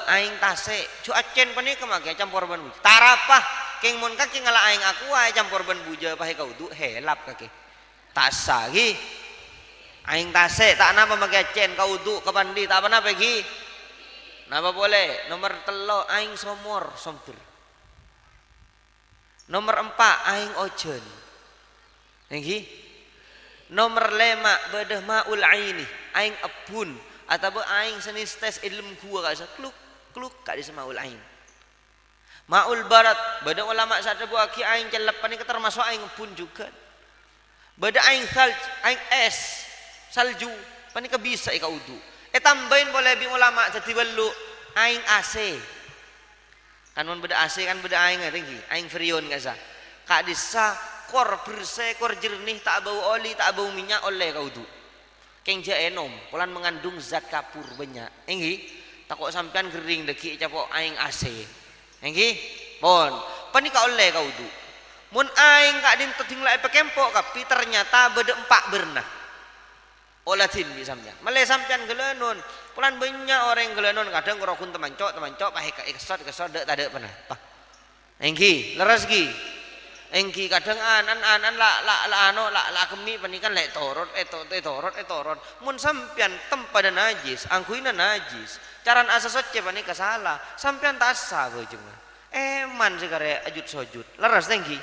Speaker 2: aing tasik cu acen panika make campur ban buja tarapah keng mun kaki ngala aing aku wae campur ban buja pahe kaudu helap kaki tasagi aing tasik tak napa make acen kaudu kapandi tak apa napa gi napa boleh nomor 3 aing somor sompir nomor 4 aing ojen enggi nomor 5 bedah maul aini aing epun atau aing senis tes ilmu gua kasa kluk kak di semaul aing maul barat beda ulama sadar buat aki aing celepan ini termasuk aing pun juga beda aing aing es salju panika bisa ika udu tambahin boleh bi ulama jadi belu aing AC. Kan mun beda AC kan beda aing tinggi, aing freon kasa. Kak disa kor bersih, kor jernih, tak bau oli, tak bau minyak oleh kau tu. Keng enom, polan mengandung zat kapur banyak. Enggi, takut sampean gering deki capok aing AC. Enggi, pon, panika oleh kau tu. Mun aing kak din teting lai pekempok kapi ternyata beda empak bernah. Olatin bisamnya. Malay sampean gelenon. Pulan banyak orang gelenon kadang kerokun teman cok pahe kesot dek tak ada pernah. Pak. Engki, leras gi. Engki kadang anan la kemi panikan lek torot torot. Mun sampean tempada najis, angkuina najis. Caran asa socce panika salah. Sampean tak asa go jeung. Eman sekare ajut sojud. Leras engki.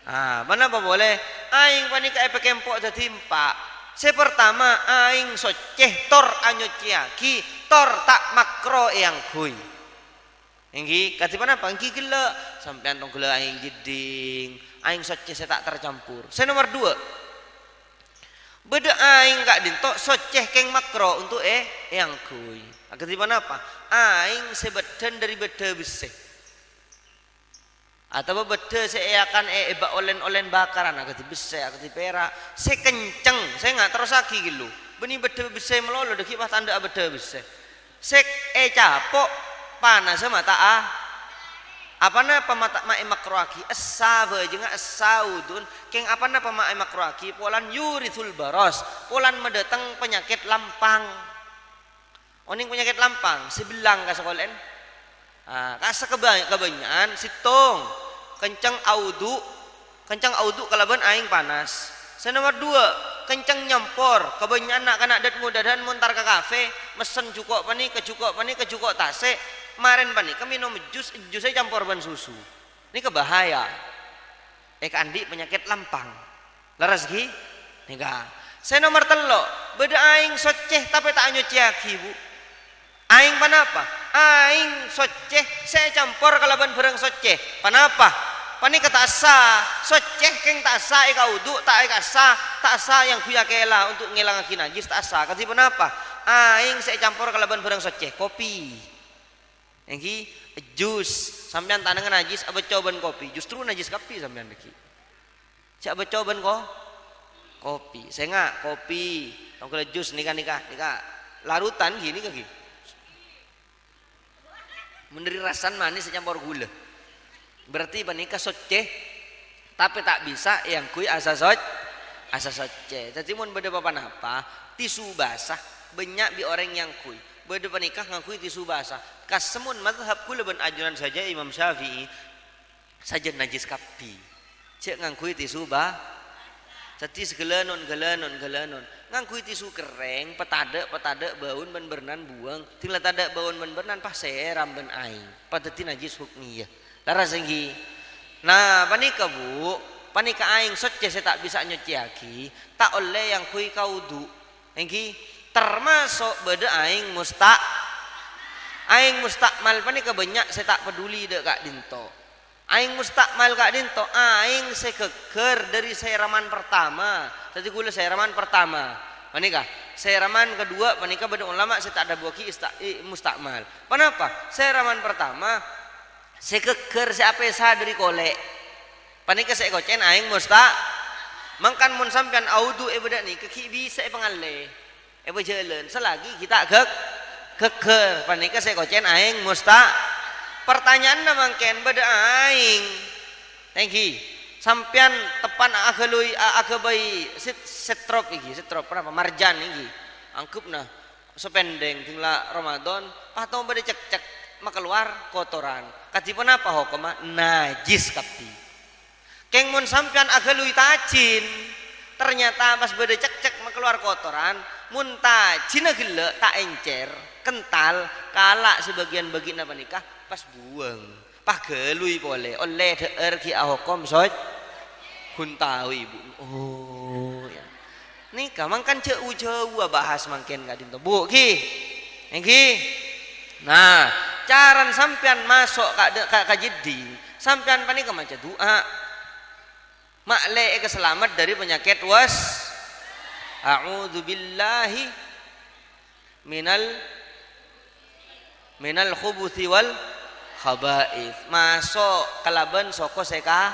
Speaker 2: Ah, mana apa boleh? Aing panika epekempok dadi empak. Pertama aing soceh tor anyociaki tor tak makro yang kui. Enggi kati mana pangki gila sampean tong gila aing jeding aing soceh saya tak tercampur. Saya nomor 2. Beda aing gak dintok soceh keng makro untuk yang kui. Kati mana apa? Aing sebedan dari beda beseh. Atau beda saya akan eba olen bakaran agak besar agak perak saya kenceng saya nggak terus lagi gitu benih beda besar melolo deki pas tanda beda besar saya capok panas sama tak apa napa mata mak makroaki esa bejeng esa udun keng apa napa mak makroaki polan yurithul baros polan mendatang penyakit lampang oning penyakit lampang sebelang ka sekolen kasa kebanyakan situng kencang audu kalaban aing panas. Saya nomor 2 kencang nyampor kebanyakan anak dat muda dan montar ke kafe mesen cukok pani ke cukok tase kemarin pani kami minum jusnya campur ban susu. Ini kebahaya. Kandi penyakit lampang. Leras gi? Nika. Saya nomor 3 beda aing soceh tapi tak anyociaki bu. Aing panapa? Aing soceh saya campur kalaban bareng soceh. Panapa? Pani kata asa soceh keng tak asa eka udu tak eka asa tak asa yang kuya kela untuk ngilangakin najis tak asa. Kati panapa? Aing saya campur kalaban bareng soceh kopi. Engki jus sampean tanangan najis abe coban kopi. Justru najis kopi sampean deki. Cak abe coban kopi. Saya nggak kopi. Tongkol jus nikah larutan gini kaki. Meneri rasan manis campur gula. Berarti panika soceh tapi tak bisa yang kui asa soceh. Jadi mun beda papan apa tisu basah banyak bi orang yang kui. Beda panikah ngakui tisu basah. Kasemun mazhab kula ben ajaran saja Imam Syafi'i saja najis kapi. Cek ngakui tisu Jadi segelenon ngangkui tisu kereng petade baun ben bernan buang tinggal tada baun ben bernan pas seram ben aing padati najis hukmiyah laras enggi. Nah panika bu panika aing soceh saya tak bisa nyociaki tak oleh yang kui kaudu enggi termasuk beda aing mustakmal panika banyak saya tak peduli dek kak dinto aing mustakmal kak dinto aing saya keker dari seraman pertama jadi gula seraman pertama panika seraman kedua panika beda ulama saya tak ada buaki mustakmal kenapa seraman pertama saya keker siapa saya dari kolek panika saya kocen aing mangkan mun sampean audu beda nih keki bisa pengalle jalan selagi kita keker panika saya kocen aing pertanyaan mangken beda aing thank sampean tepan agabai setrop kenapa marjan iki angkupna sependeng tinggal Ramadan atau beda cek maka keluar kotoran katipun apa hokoma najis kapi keng mun sampean agalui tacin ternyata pas beda cek maka keluar kotoran mun tacin gila tak encer kental kalak sebagian apa nikah pas buang pas gelui boleh oleh deer ki ahokom soj huntawi ibu oh ya nikah mangkan jauh bahas mangken gak dinto bu ki engki nah caran sampean masuk ka jeding sampean panika maca doa makle selamat dari penyakit a'udzubillahi
Speaker 1: minal khubuthi wal khaba'ith. Masuk kalaban soko seka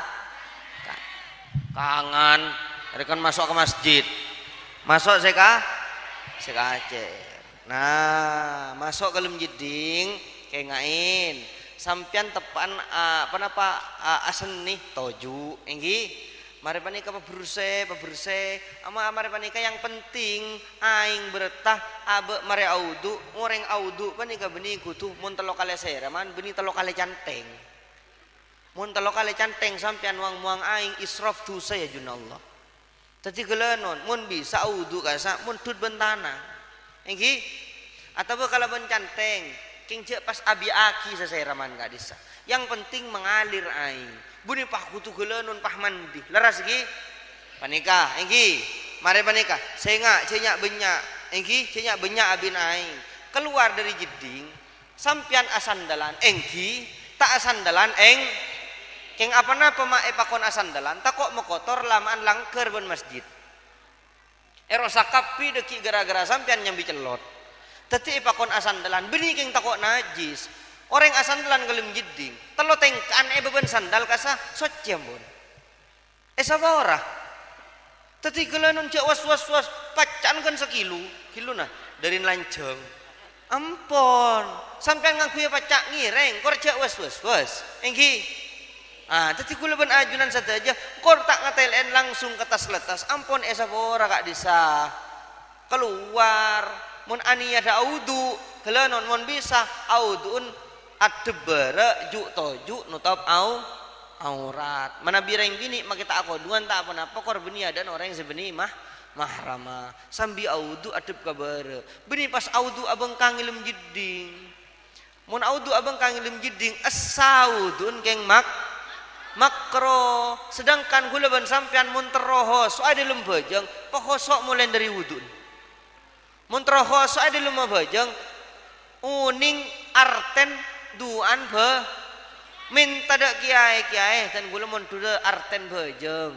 Speaker 1: kangan rekan masuk ke masjid. Masuk seka acer. Nah, masuk ke dalam jeding kengain. Sampian tepan penapa asen nih toju enggi mari panika bersih ama mari panika yang penting aing bertah abe mari audu ngoreng audu panika benih kutu mun telo kali seraman benih telo kali canteng mun telo kali canteng sampian muang aing israf dosa ya junallah tadi gelenon mun bisa audu kasa mun tut bentana enggi atau kalau bencanteng king cek pas abi aki seseraman gak disa. Yang penting mengalir aing. Buni pah kutu gelenon pah mandi. Leras gi? Panika, enggi. Mari panika. Senga cenyak benyak. Enggi cenyak benyak abin aing. Keluar dari jeding sampian asandalan enggi tak asandalan eng. Keng apa-apa ma epakon asandalan tak kok mekotor lamaan langker ben masjid. Erosakapi deki gara-gara sampian nyambi celot. Teti ipakon asandalan benih keng takok najis orang asandalan gelem jeding telo tengkan beben sandal kasa socembon sabora teti gelenon cek was pacan kan sekilo nah dari lanceng ampon sampai ngaku ya pacak ngireng kor cek was enggi teti kula ben ajunan saja kor tak ngatelen langsung ke tas letas ampon sabora kak disa keluar mun ani ada audu gelenon mun bisa auduun adebere juk toju nutop aurat mana bireng bini makita aku duan tak apa-apa kor beni ada orang yang sebeni mahrama sambi audu adeb kabere beni pas audu abang kangilem jeding mun audu abang kangilem jeding asaudun keng makro sedangkan gula ban sampean mun teroho so ada lembajang pokosok mulai dari wudun muntrohos ada lima bajang uning arten duan be minta dak kiai dan gula muntuda arten bajang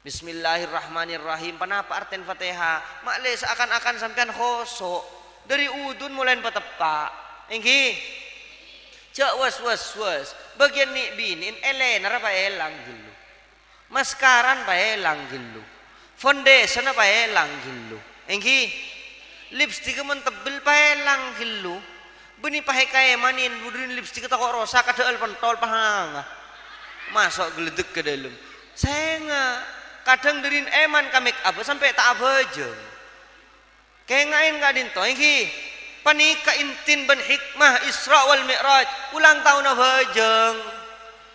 Speaker 1: bismillahirrahmanirrahim panapa arten fatihah makle seakan-akan sampean khosok dari udun mulai patepak enggi cak was bagian ni binin elena apa elang gilu maskaran pa elang gilu foundation apa elang gilu enggi lipstick man tebel paelang gilu beni pahe kaya manin budrin lipstick tak rosa kadal pentol pahanga masuk geledek ke dalam saya kadang derin eman ka make up sampai tak abajeng kayak ngain kadin to iki panika intin ben hikmah Isra wal Mi'raj ulang tahun abajeng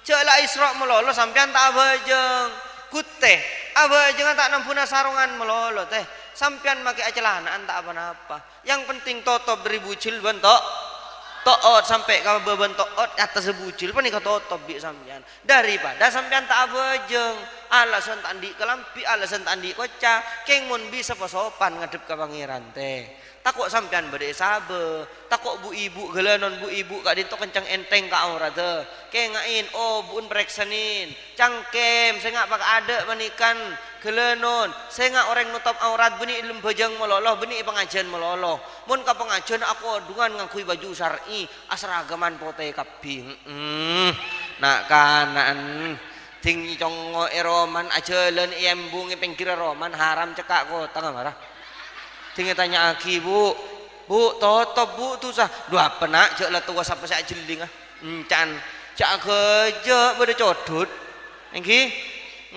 Speaker 1: ceula Isra melolo sampean tak abajeng kuteh abajeng tak nampuna sarungan melolo teh sampian pakai celanaan tak apa-apa yang penting totop dari bucil bentok toot sampai kalau bebentok atas sebucil panika totop bi sampian daripada sampian tak abajeng alasan tak andi kelampi alasan tak andi koca keng mun bisa posopan ngadep ka pangeran teh takok sampian bade sabe takok bu ibu gelenon bu ibu kak dinto kencang enteng ka aurat teh keng ngain oh buun pereksanin cangkem saya ngak pak ada manikan gelenon saya ngak orang nutop aurat beni ilmu bajang meloloh beni pengajian meloloh mun ka pengajian aku adungan ngakui baju syar'i asragaman pote kabing nak kanan tinggi congo eroman ajalan embung pengkira roman haram cekak kok tengah marah tinggi tanya aki bu totop bu tuh sah dua penak cek lah tua sampai saya jeling can cak kerja pada codot engki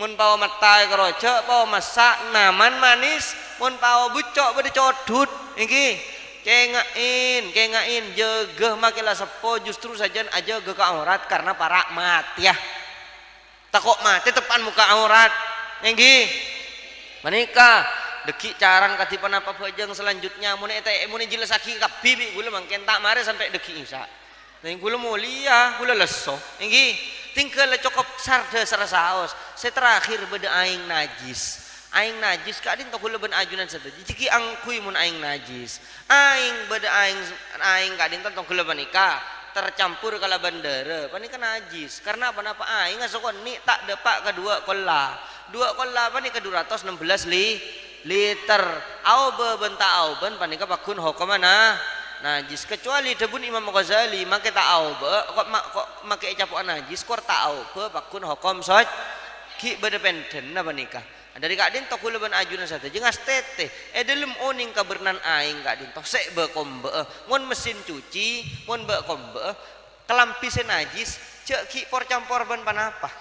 Speaker 1: mun pawa matai keroce pawa masak naman manis mun pawa bucok pada codot engki kengain jaga makilah sepo justru saja aja ke aurat karena para mat ya takok mati tepan muka aurat engki menikah deki carang katipan apa bajang selanjutnya mun jelas aki kapibi gula mangken tak mare sampai deki isa ning gula mulia gula leso enggi tinggal cokop sarda sarasaos saya terakhir beda aing najis kadin to gula ben ajunan sada jiki angkui mun aing najis aing beda aing kadin to gula banika tercampur kala bandara panika najis karena apa aing ngasokon ni tak depak kedua kolla panika 216 liter au benta au ben panika pakun hokomana
Speaker 2: najis kecuali debun Imam Ghazali make taau be kok make capuan najis kor taau be pakun hukum soj ki bedependen apa nikah dari kak din tokul ban ajunan sate jeung astete delem oning kabernan aing kak din tok sek be kombe mun mesin cuci mun be kombe kelampis najis cek ki por campur ban panapa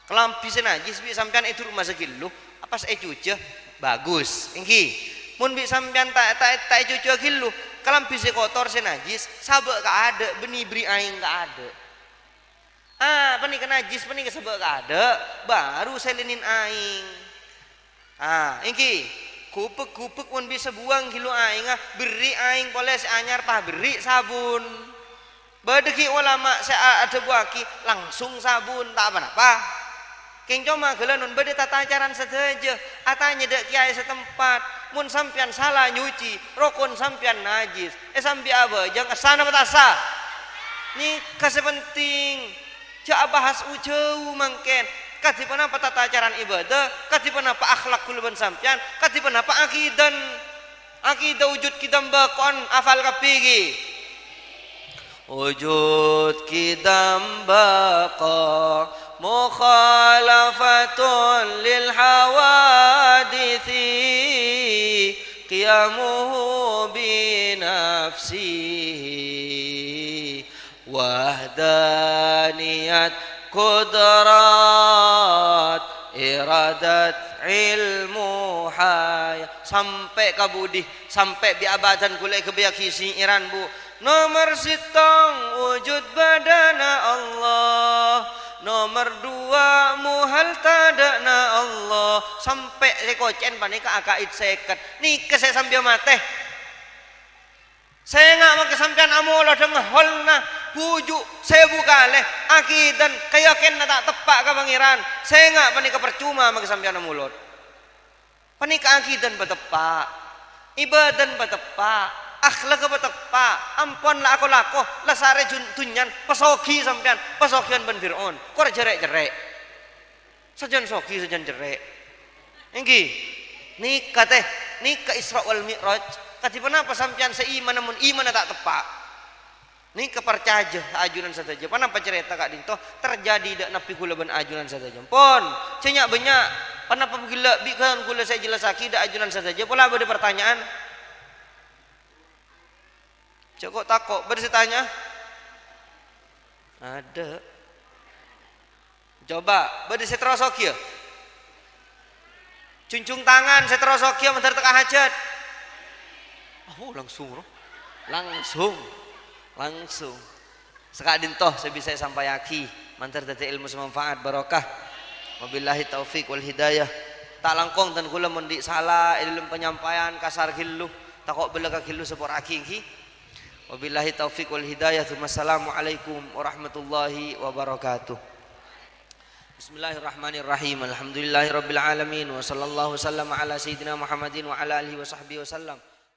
Speaker 2: kelampis najis bi sampean itu rumah sekilo apa se cuci bagus engki mun bi sampean tak cuci kilo kelampis kotor se najis sabe ka ada beni beri aing ka ada pani ke najis pani ke sabe ka ada baru selinin aing ingki kupek mun bisa buang kilo aing beri aing poles anyar pah beri sabun badeki ulama saya ada buaki langsung sabun tak apa-apa keng cuma gelanun bade tata ajaran saja atanya dek kiai setempat mun sampian salah nyuci rokon sampian najis sampi apa jangan sana betasa ni kasepenting cak bahas ujau mangken katipan apa tata ajaran ibadah katipan apa akhlak kuluban sampian katipan apa akidah wujud kidam bakon afal kapigi wujud kidam baqa mukhalafatun lil hawadithi qiyamuhu bi nafsihi wahdaniyat kudrat iradat ilmu hayat sampai kabudi sampai biabadan kulai kebiakisi iran bu nomor sitong wujud badana Allah nomor dua muhal tadana Allah sampai sekocen panika akaid seket nikah saya sambil mate saya nggak mau kesampian amulah dengan holna bujuk saya buka leh akidan kayakin tak tepak ke pangeran saya nggak panika percuma mau kesampian amulot panika akidan betepak ibadan betepak akhlak betepak ampun lah aku lakoh lah sare tunyan pesoki sampean pesokian ben Fir'aun kok jerek-jerek sajan soki sajan jerek engki nikah teh nikah Isra wal Mi'raj katipan apa sampean seiman namun iman tak tepak ni kepercaya ajunan saja panapa cerita kak dinto terjadi dak napi kula ban ajunan saja pon cenyak banyak panapa gila bikan kula saya jelas akidah ajunan saja pola ada pertanyaan cokok takok beri tanya ada coba beri setrosok ya cuncung tangan setrosok ya mentar teka hajat langsung sekadin toh saya bisa sampaiaki mantar dadi ilmu semanfaat barokah wabillahi taufik wal hidayah tak langkong dan kula mundi salah ilmu penyampaian kasar gillu takok belaga gillu sepor aki wabillahi taufik wal hidayah wassalamualaikum warahmatullahi wabarakatuh. Bismillahirrahmanirrahim. Alhamdulillahirabbil alamin wa sallallahu wasallam ala sayyidina Muhammadin wa ala alihi wa sahbihi wasallam.